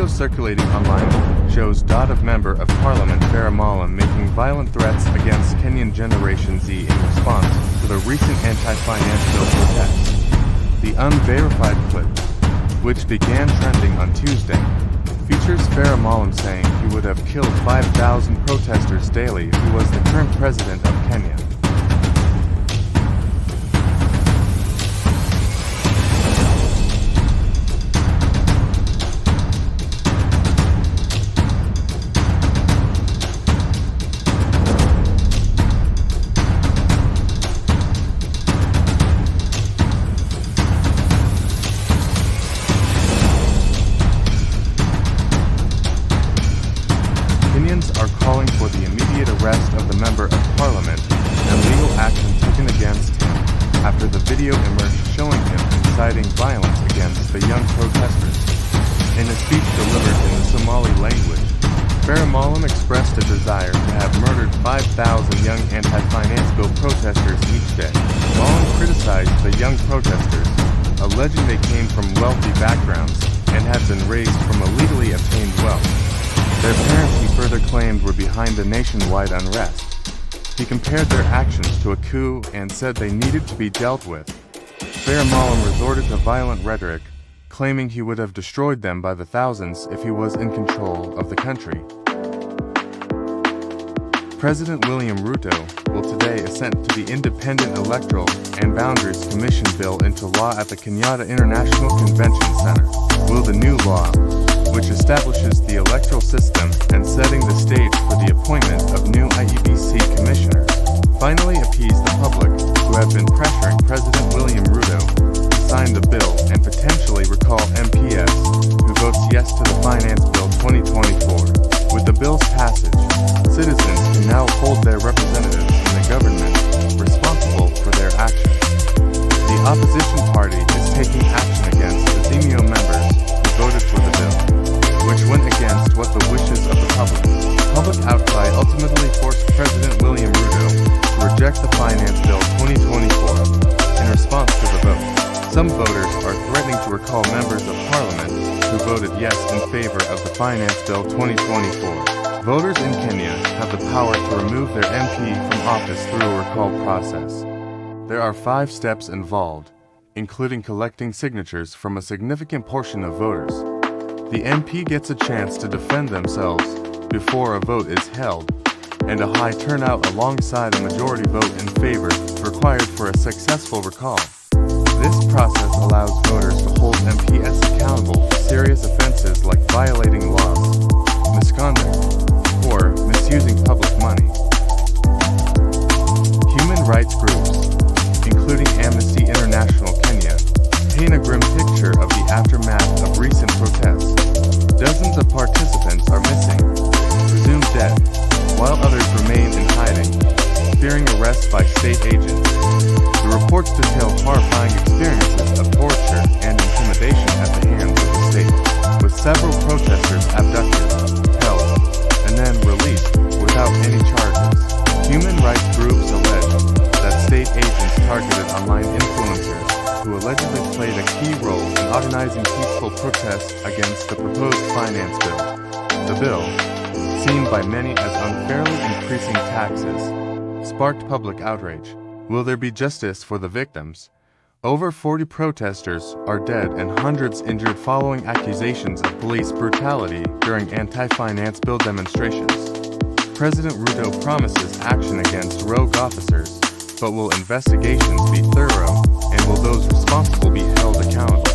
video circulating online shows of Member of Parliament Farah Maalim making violent threats against Kenyan Generation Z in response to the recent anti-finance bill protests. The unverified clip, which began trending on Tuesday, features Farah Maalim saying he would have killed 5,000 protesters daily if he was the current president of Kenya. Kenyans are calling for the immediate arrest of the Member of Parliament and legal action taken against him after the video emerged showing him inciting violence against the young protesters. In a speech delivered in the Somali language, Farah Maalim expressed a desire to have murdered 5,000 young anti-finance bill protesters each day. Maalim criticized the young protesters, alleging they came from wealthy backgrounds and had been raised from illegally obtained wealth. Their parents, he further claimed, were behind the nationwide unrest. He compared their actions to a coup and said they needed to be dealt with. Farah Maalim resorted to violent rhetoric, claiming he would have destroyed them by the thousands if he was in control of the country. President William Ruto will today assent to the Independent Electoral and Boundaries Commission bill into law at the Kenyatta International Convention Center. Will the new law, which establishes the electoral system and setting the stage for the appointment of new IEBC commissioners, finally appease the public who have been pressuring President William Ruto to sign the bill and potentially recall MPs who votes yes to the Finance Bill 2024. With the bill's passage, citizens can now hold their representatives in the government responsible for their actions. The opposition party is taking action against the Azimio members who voted for the bill, which went against what the wishes of the public. Public outcry ultimately forced President William Ruto to reject the Finance Bill 2024 in response to the vote. Some voters are threatening to recall members of Parliament who voted yes in favor of the Finance Bill 2024. Voters in Kenya have the power to remove their MP from office through a recall process. There are 5 steps involved, including collecting signatures from a significant portion of voters. The MP gets a chance to defend themselves before a vote is held, and a high turnout alongside a majority vote in favor required for a successful recall. This process allows voters to hold MPs accountable for serious offenses like violating laws, misconduct, or misusing public money. Human rights groups, including Amnesty International Kenya, paint a grim picture of the aftermath of recent protests. Dozens of participants are missing, presumed dead, while others remain in hiding, fearing arrest by state agents. The reports detail horrifying experiences of torture and intimidation at the hands of the state, with several protesters abducted, held, and then released without any charges. Human rights groups allege that state agents targeted online influencers who allegedly played a key role in organizing peaceful protests against the proposed finance bill. The bill, seen by many as unfairly increasing taxes, sparked public outrage. Will there be justice for the victims? Over 40 protesters are dead and hundreds injured following accusations of police brutality during anti-finance bill demonstrations. President Ruto promises action against rogue officers, but will investigations be thorough, and will those responsible be held accountable?